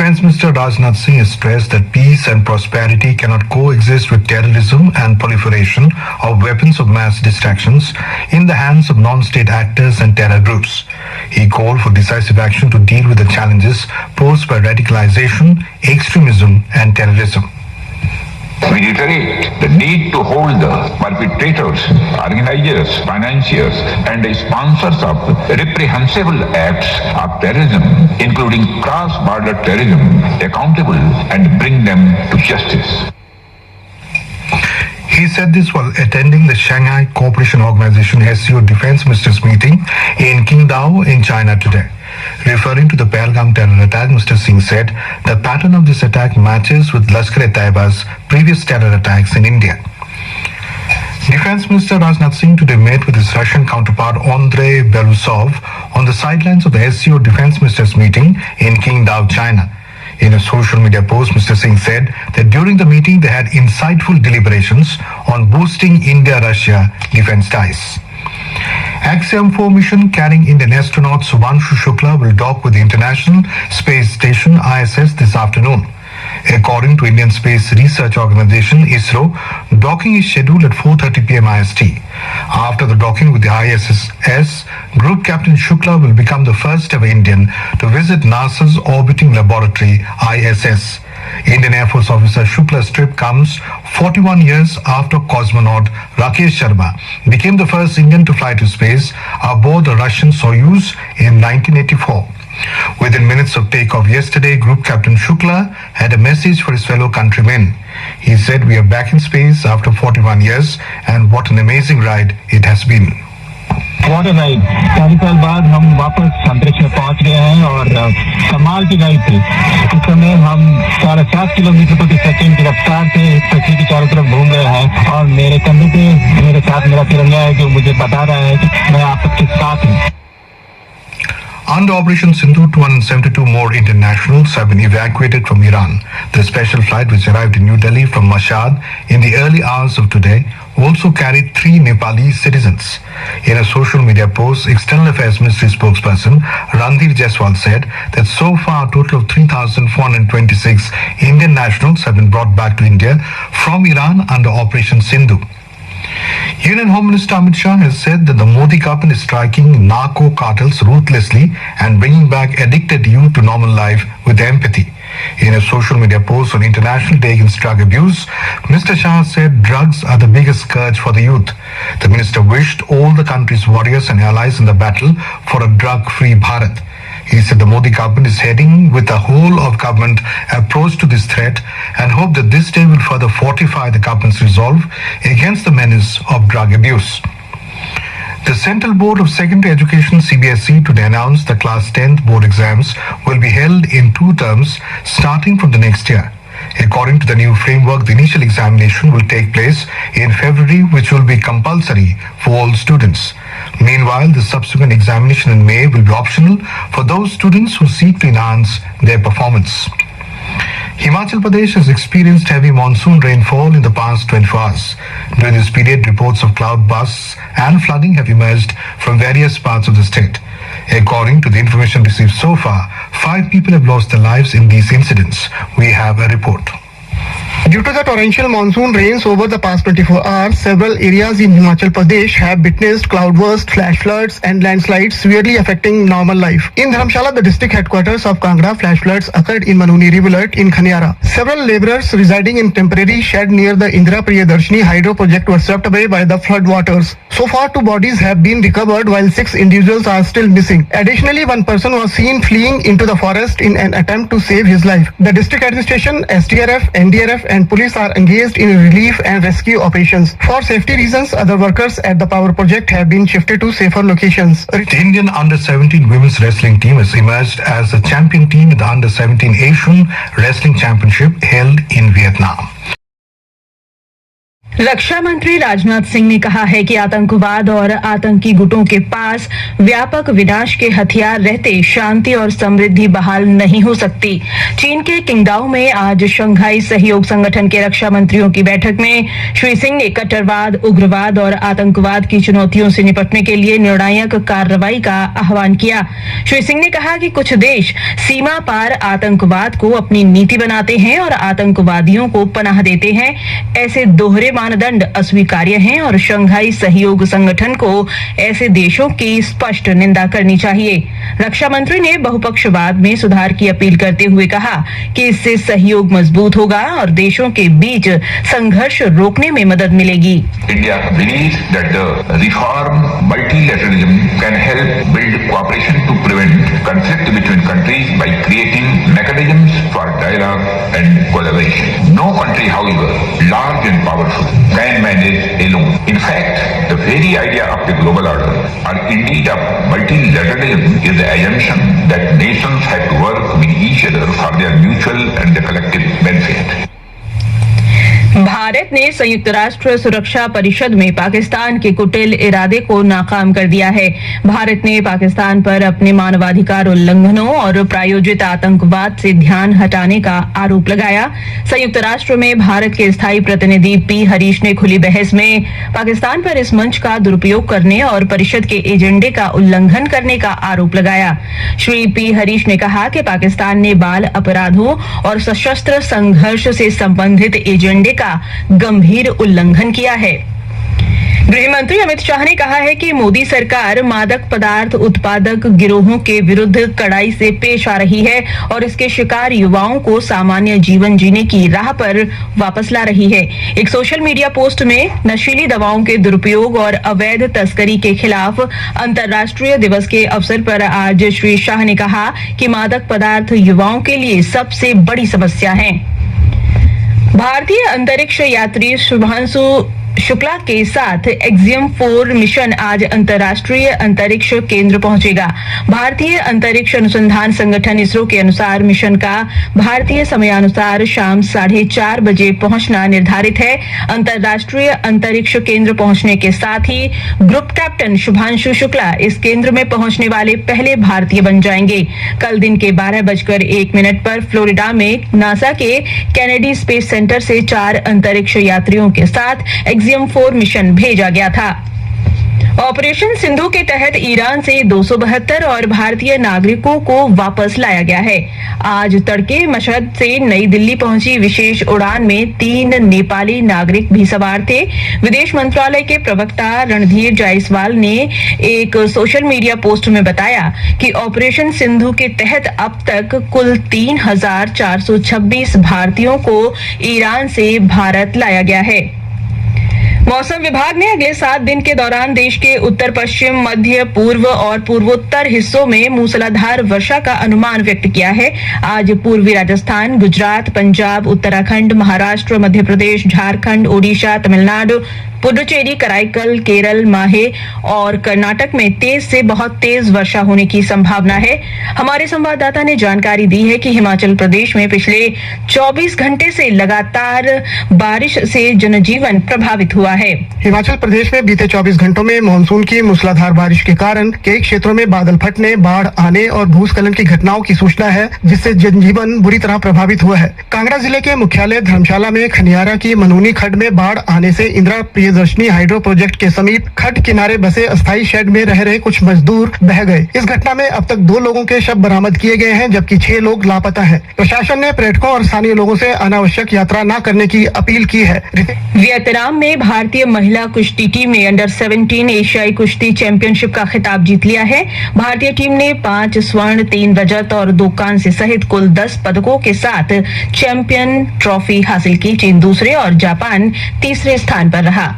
Defense Minister Rajnath Singh has stressed that peace and prosperity cannot coexist with terrorism and proliferation of weapons of mass distractions in the hands of non-state actors and terror groups. He called for decisive action to deal with the challenges posed by radicalization, extremism and terrorism. We reiterate the need to hold the perpetrators, organizers, financiers, and sponsors of reprehensible acts of terrorism, including cross-border terrorism, accountable and bring them to justice. He said this while attending the Shanghai Cooperation Organization SCO Defense Ministers meeting in Qingdao in China today. Referring to the Pahalgam terror attack, Mr. Singh said the pattern of this attack matches with Lashkar-e-Taiba's previous terror attacks in India. Defense Minister Rajnath Singh today met with his Russian counterpart Andrei Belousov on the sidelines of the SCO Defense Ministers meeting in Qingdao, China. In a social media post, Mr. Singh said that during the meeting they had insightful deliberations on boosting India-Russia defense ties. Axiom 4 mission carrying Indian astronaut Subhanshu Shukla will dock with the International Space Station ISS this afternoon. According to Indian Space Research Organization ISRO, docking is scheduled at 4:30 p.m. IST. After the docking with the ISS, Group Captain Shukla will become the first ever Indian to visit NASA's orbiting laboratory ISS. Indian Air Force officer Shukla's trip comes 41 years after cosmonaut Rakesh Sharma became the first Indian to fly to space aboard the Russian Soyuz in 1984. Within minutes of takeoff yesterday, Group Captain Shukla had a message for his fellow countrymen. He said, "We are back in space after 41 years and what an amazing ride it has been." What a ride! 40 साल बाद हम वापस अंतरिक्ष में पहुंच गए हैं और कमाल की राइड थी। इस समय हम 7.5 किलोमीटर प्रति सेकंड की रफ्तार से पृथ्वी के चारों तरफ घूम रहे हैं और मेरे कंधे पे मेरे साथ मेरा तिरंगा है जो मुझे बता रहा है कि मैं आप सबके साथ हूँ। Under Operation Sindhu, 272 more Indian nationals have been evacuated from Iran. The special flight, which arrived in New Delhi from Mashhad in the early hours of today, also carried 3 Nepalese citizens. In a social media post, External Affairs Ministry spokesperson Randhir Jaiswal said that so far a total of 3,426 Indian nationals have been brought back to India from Iran under Operation Sindhu. Union Home Minister Amit Shah has said that the Modi government is striking narco cartels ruthlessly and bringing back addicted youth to normal life with empathy. In a social media post on International Day Against Drug Abuse, Mr. Shah said drugs are the biggest scourge for the youth. The minister wished all the country's warriors and allies in the battle for a drug-free Bharat. He said the Modi government is heading with a whole of government approach to this threat and hope that this day will further fortify the government's resolve against the menace of drug abuse. The Central Board of Secondary Education CBSE today announced the Class 10th board exams will be held in 2 terms starting from the next year. According to the new framework, the initial examination will take place in February, which will be compulsory for all students. Meanwhile, the subsequent examination in May will be optional for those students who seek to enhance their performance. Himachal Pradesh has experienced heavy monsoon rainfall in the past 24 hours. During this period, reports of cloud bursts and flooding have emerged from various parts of the state. According to the information received so far, 5 people have lost their lives in these incidents. We have a report. Due to the torrential monsoon rains over the past 24 hours, several areas in Himachal Pradesh have witnessed cloudbursts, flash floods and landslides severely affecting normal life. In Dharamshala, the district headquarters of Kangra, flash floods occurred in Manuni Rivulet in Khaniara. Several laborers residing in temporary shed near the Indira Priyadarshini hydro project were swept away by the flood waters. So far, 2 bodies have been recovered while 6 individuals are still missing. Additionally, 1 person was seen fleeing into the forest in an attempt to save his life. The district administration, SDRF, NDRF and police are engaged in relief and rescue operations. For safety reasons, other workers at the power project have been shifted to safer locations. The Indian Under-17 women's wrestling team has emerged as the champion team in the Under-17 Asian Wrestling Championship held in Vietnam. रक्षा मंत्री राजनाथ सिंह ने कहा है कि आतंकवाद और आतंकी गुटों के पास व्यापक विनाश के हथियार रहते शांति और समृद्धि बहाल नहीं हो सकती। चीन के किंगडाओ में आज शंघाई सहयोग संगठन के रक्षा मंत्रियों की बैठक में श्री सिंह ने कट्टरवाद, उग्रवाद और आतंकवाद की चुनौतियों से निपटने के लिए निर्णायक कार्रवाई का आह्वान किया। श्री सिंह ने कहा कि कुछ देश सीमा पार आतंकवाद को अपनी नीति बनाते हैं और आतंकवादियों को पनाह देते हैं। ऐसे दोहरे मानदंड अस्वीकार्य हैं और शंघाई सहयोग संगठन को ऐसे देशों की स्पष्ट निंदा करनी चाहिए। रक्षा मंत्री ने बहुपक्षवाद में सुधार की अपील करते हुए कहा कि इससे सहयोग मजबूत होगा और देशों के बीच संघर्ष रोकने में मदद मिलेगी। India believes that the reform multilateralism can help build cooperation to prevent conflict between countries by creating mechanisms for dialogue and collaboration. No country, however, large and powerful, can manage alone. In fact, the very idea of the global order, or indeed of multilateralism, is the assumption that nations have to work with each other for their mutual and the collective benefit. Bharat ने संयुक्त राष्ट्र सुरक्षा परिषद में पाकिस्तान के कुटिल इरादे को नाकाम कर दिया है। भारत ने पाकिस्तान पर अपने मानवाधिकार उल्लंघनों और प्रायोजित आतंकवाद से ध्यान हटाने का आरोप लगाया। संयुक्त राष्ट्र में भारत के स्थायी प्रतिनिधि पी हरीश ने खुली बहस में पाकिस्तान पर इस मंच का दुरुपयोग करने और परिषद के एजेंडे का उल्लंघन करने का आरोप लगाया। श्री पी हरीश ने कहा कि पाकिस्तान ने बाल अपराधों और सशस्त्र संघर्ष से संबंधित एजेंडे का गंभीर उल्लंघन किया है। गृह मंत्री अमित शाह ने कहा है कि मोदी सरकार मादक पदार्थ उत्पादक गिरोहों के विरुद्ध कड़ाई से पेश आ रही है और इसके शिकार युवाओं को सामान्य जीवन जीने की राह पर वापस ला रही है। एक सोशल मीडिया पोस्ट में नशीली दवाओं के दुरुपयोग और अवैध तस्करी के खिलाफ अंतर्राष्ट्रीय दिवस के अवसर पर आज श्री शाह ने कहा कि मादक पदार्थ युवाओं के लिए सबसे बड़ी समस्या है। भारतीय अंतरिक्ष यात्री शुभांशु शुक्ला के साथ एक्सियम 4 मिशन आज अंतर्राष्ट्रीय अंतरिक्ष केंद्र पहुंचेगा। भारतीय अंतरिक्ष अनुसंधान संगठन इसरो के अनुसार मिशन का भारतीय समयानुसार शाम 4:30 बजे पहुंचना निर्धारित है। अंतर्राष्ट्रीय अंतरिक्ष केंद्र पहुंचने के साथ ही ग्रुप कैप्टन शुभांशु शुक्ला इस केंद्र में पहुंचने वाले पहले भारतीय बन जाएंगे। कल दिन के 12:01 पर फ्लोरिडा में नासा के कैनेडी स्पेस सेंटर से 4 अंतरिक्ष यात्रियों के साथ एक्सियम 4 मिशन भेजा गया था। ऑपरेशन सिंधु के तहत ईरान से 272 और भारतीय नागरिकों को वापस लाया गया है। आज तड़के मशहद से नई दिल्ली पहुंची विशेष उड़ान में 3 नेपाली नागरिक भी सवार थे। विदेश मंत्रालय के प्रवक्ता रणधीर जायसवाल ने एक सोशल मीडिया पोस्ट में बताया कि ऑपरेशन सिंधु के तहत अब तक कुल 3,426 भारतीयों को ईरान से भारत लाया गया है। मौसम विभाग ने अगले 7 दिन के दौरान देश के उत्तर पश्चिम, मध्य पूर्व और पूर्वोत्तर हिस्सों में मूसलाधार वर्षा का अनुमान व्यक्त किया है। आज पूर्वी राजस्थान, गुजरात, पंजाब, उत्तराखंड, महाराष्ट्र, मध्य प्रदेश, झारखंड, ओडिशा, तमिलनाडु, पुडुचेरी, कराईकल, केरल, माहे और कर्नाटक में तेज से बहुत तेज वर्षा होने की संभावना है। हमारे संवाददाता ने जानकारी दी है कि हिमाचल प्रदेश में पिछले 24 घंटे से लगातार बारिश से जनजीवन प्रभावित हुआ है। हिमाचल प्रदेश में बीते 24 घंटों में मानसून की मूसलाधार बारिश के कारण कई क्षेत्रों में बादल फटने, बाढ़ आने और भूस्खलन की घटनाओं की सूचना है, जिससे जनजीवन बुरी तरह प्रभावित हुआ है। कांगड़ा जिले के मुख्यालय धर्मशाला में खनियारा की मनूनी खड्ड में बाढ़ आने से इंदिरा प्रियदर्शनी हाइड्रो प्रोजेक्ट के समीप खड्ड किनारे बसे अस्थायी शेड में रह रहे कुछ मजदूर बह गए। इस घटना में अब तक 2 लोगों के शव बरामद किए गए हैं, जबकि 6 लोग लापता हैं। प्रशासन ने पर्यटकों और स्थानीय लोगों से अनावश्यक यात्रा न करने की अपील की है। वियतनाम में भारतीय महिला कुश्ती टीम ने अंडर 17 एशियाई कुश्ती चैंपियनशिप का खिताब जीत लिया है। भारतीय टीम ने 5 स्वर्ण, 3 रजत और 2 कांस्य सहित कुल 10 पदकों के साथ चैंपियन ट्रॉफी हासिल की। चीन दूसरे और जापान तीसरे स्थान पर रहा।